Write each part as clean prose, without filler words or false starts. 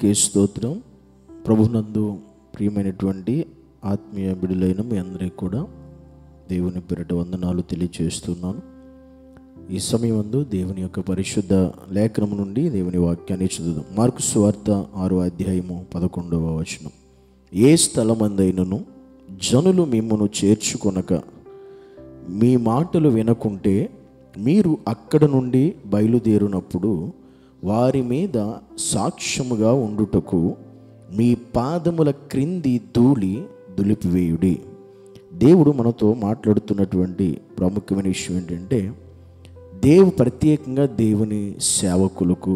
దేవునికి స్తోత్రం. ప్రభునందు ప్రియమైనటువంటి ఆత్మీయ బిడ్డలైన మీ అందరికీ కూడా దేవుని పేరిట వందనాలు తెలియజేస్తున్నాను. ఈ సమయమందు దేవుని యొక్క పరిశుద్ధ లేఖనం నుండి దేవుని వాక్యాన్ని చదువుదాం. మార్కు సువార్త 6వ అధ్యాయము 11వ వచనం. ఏ స్థలమందైనను జనులు మిమ్మును చేర్చుకొనక మీ మాటలు వినకుంటే మీరు అక్కడ నుండి బయలుదేరినప్పుడు వారి మీద సాక్ష్యముగా ఉండుటకు మీ పాదముల క్రింది ధూళి దులిపివేయుడి. దేవుడు మనతో మాట్లాడుతున్నటువంటి ప్రాముఖ్యమైన విషయం ఏంటంటే, ప్రత్యేకంగా దేవుని సేవకులకు,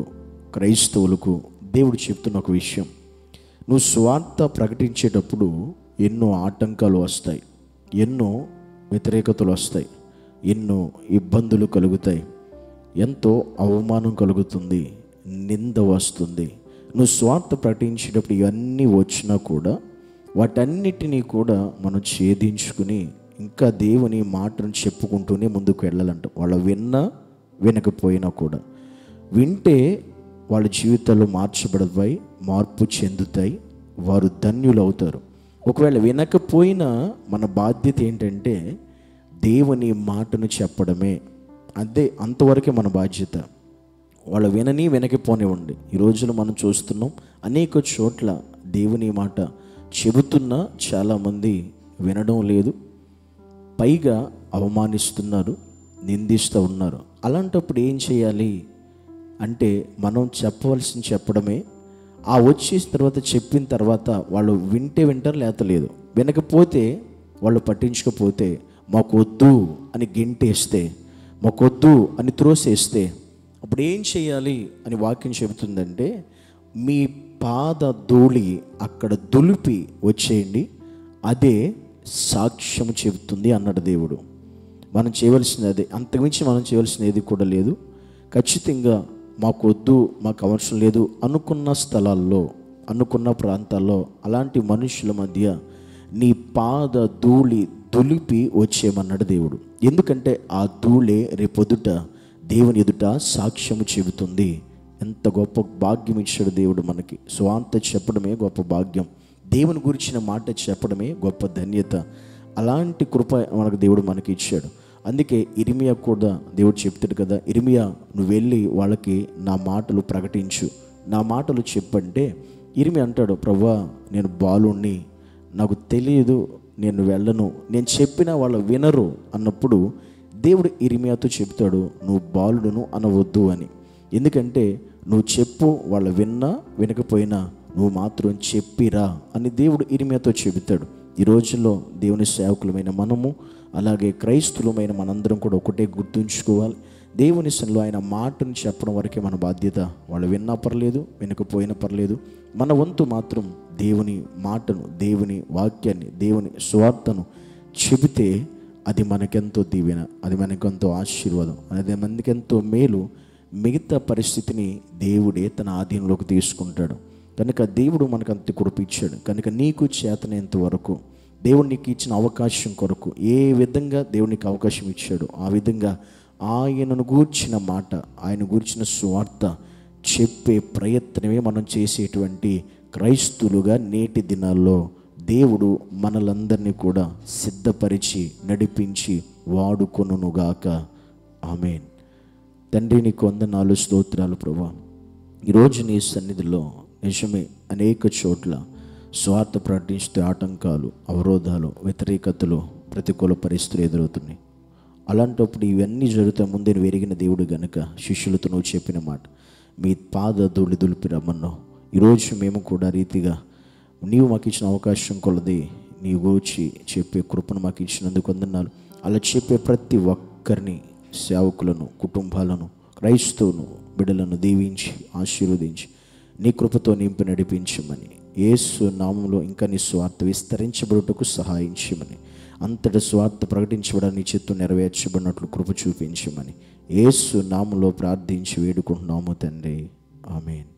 క్రైస్తవులకు దేవుడు చెప్తున్న ఒక విషయం. నువ్వు స్వార్థ ప్రకటించేటప్పుడు ఎన్నో ఆటంకాలు వస్తాయి, ఎన్నో వ్యతిరేకతలు వస్తాయి, ఎన్నో ఇబ్బందులు కలుగుతాయి, ఎంతో అవమానం కలుగుతుంది, నింద వస్తుంది. నువ్వు స్వార్థ ప్రకటించేటప్పుడు ఇవన్నీ వచ్చినా కూడా వాటన్నిటినీ కూడా మనం ఛేదించుకుని ఇంకా దేవుని మాటను చెప్పుకుంటూనే ముందుకు వెళ్ళాలంట. వాళ్ళు వినకపోయినా కూడా వింటే వాళ్ళ జీవితాలు మార్చబడతాయి, మార్పు చెందుతాయి, వారు ధన్యులు అవుతారు. ఒకవేళ వినకపోయినా మన బాధ్యత ఏంటంటే దేవుని మాటను చెప్పడమే. అంతవరకే మన బాధ్యత. వాళ్ళు వినకపోనివ్వండి. ఈ రోజున మనం చూస్తున్నాం, అనేక చోట్ల దేవుని మాట చెబుతున్నా చాలామంది వినడం లేదు, పైగా అవమానిస్తున్నారు, నిందిస్తూ ఉన్నారు. అలాంటప్పుడు ఏం చేయాలి అంటే, మనం చెప్పవలసింది చెప్పడమే. ఆ వచ్చేసిన తర్వాత చెప్పిన తర్వాత వాళ్ళు వింటారు, లేదు. వినకపోతే వాళ్ళు పట్టించకపోతే మాకు వద్దు అని గెంటేస్తే, మాకొద్దు అని త్రోసేస్తే అప్పుడు ఏం చేయాలి అని వాక్యం చెబుతుందంటే, మీ పాద ధూళి అక్కడ దులిపి వచ్చేయండి, అదే సాక్ష్యం చెబుతుంది అన్నాడు దేవుడు. మనం చేయవలసింది అదే, అంతకుమించి మనం చేయవలసిన ఏది కూడా లేదు. ఖచ్చితంగా మాకు వద్దు, మాకు అవసరం లేదు అనుకున్న స్థలాల్లో, అనుకున్న ప్రాంతాల్లో అలాంటి మనుషుల మధ్య నీ పాద ధూళి దులిపి వచ్చేయమన్నాడు దేవుడు. ఎందుకంటే ఆ ధూళే రేపొద్దుట దేవుని ఎదుట సాక్ష్యము చెబుతుంది. ఎంత గొప్ప భాగ్యం ఇచ్చాడు దేవుడు మనకి. స్వార్థ చెప్పడమే గొప్ప భాగ్యం, దేవుని గురించిన మాట చెప్పడమే గొప్ప ధన్యత. అలాంటి కృప మనకు దేవుడు మనకి ఇచ్చాడు. అందుకే ఇర్మియా కూడా దేవుడు చెప్తాడు కదా, ఇర్మియా నువ్వు వెళ్ళి వాళ్ళకి నా మాటలు ప్రకటించు, నా మాటలు చెప్పంటే ఇర్మియా అంటాడు, ప్రభువా నేను బాలుణ్ణి, నాకు తెలియదు, నేను వెళ్ళను, నేను చెప్పినా వాళ్ళు వినరు అన్నప్పుడు దేవుడు ఇర్మియాతో చెప్తాడు, నువ్వు బాలుడును అనవద్దు అని. ఎందుకంటే నువ్వు చెప్పు, వాళ్ళు వినకపోయినా నువ్వు మాత్రం చెప్పిరా అని దేవుడు ఇర్మియాతో చెబుతాడు. ఈ రోజుల్లో దేవుని సేవకులమైన మనము, అలాగే క్రైస్తులమైన మనందరం కూడా ఒకటే గుర్తుంచుకోవాలి, దేవుని సన్నిధిలో ఆయన మాటను చెప్పడం వరకే మన బాధ్యత. వాళ్ళు విన్నా పర్లేదు, వినకపోయినా పర్లేదు, మన వంతు మాత్రం దేవుని మాటను, దేవుని వాక్యాన్ని, దేవుని స్వార్థను చెబితే అది మనకెంతో దీవెన, అది మనకెంతో ఆశీర్వాదం, అది మనకెంతో మేలు. మిగతా పరిస్థితిని దేవుడే తన ఆధీనంలోకి తీసుకుంటాడు. కనుక దేవుడు మనకు అంత కృప ఇచ్చాడు. కనుక నీకు చేతనైనంత వరకు దేవుడు నీకు ఇచ్చిన అవకాశం కొరకు, ఏ విధంగా దేవునికి అవకాశం ఇచ్చాడు ఆ విధంగా ఆయనను గూర్చిన మాట, ఆయన గూర్చిన స్వార్థ చెప్పే ప్రయత్నమే మనం చేసేటువంటి క్రైస్తులుగా నేటి దినాల్లో దేవుడు మనలందరినీ కూడా సిద్ధపరిచి నడిపించి వాడుకొనుగాక. ఆమేన్. తండ్రి నీకు వందనాలు, స్తోత్రాలు ప్రభువా. ఈరోజు నీ సన్నిధిలో నిజమే అనేక చోట్ల స్వార్థ ప్రకటించే ఆటంకాలు, అవరోధాలు, వ్యతిరేకతలు, ప్రతికూల పరిస్థితులు ఎదురవుతున్నాయి. అలాంటప్పుడు ఇవన్నీ జరుగుతా ముందే నువ్వు ఎరిగిన దేవుడు గనుక శిష్యులతో నువ్వు చెప్పిన మాట, మీ పాద ధూళి దులిపి రమ్మన్నావు. ఈరోజు మేము కూడా రీతిగా నీవు మాకు ఇచ్చిన అవకాశం కొలది నీ గూర్చి చెప్పే కృపను మాకు ఇచ్చినందుకు వందనాలు. అలా చెప్పే ప్రతి ఒక్కరిని, సేవకులను, కుటుంబాలను, క్రైస్తవును బిడ్డలను దీవించి ఆశీర్వదించి నీ కృపతో నింపి నడిపించమని, యేసు నామములో ఇంకా నీ స్వార్థ విస్తరించబడుటకు సహాయించమని, అంతటి స్వార్థ ప్రకటించబడాన్ని నీ చిత్తం నెరవేర్చబడినట్లు కృప చూపించమని యేసు నామములో ప్రార్థించి వేడుకుంటున్నాము తండ్రి. ఆమేన్.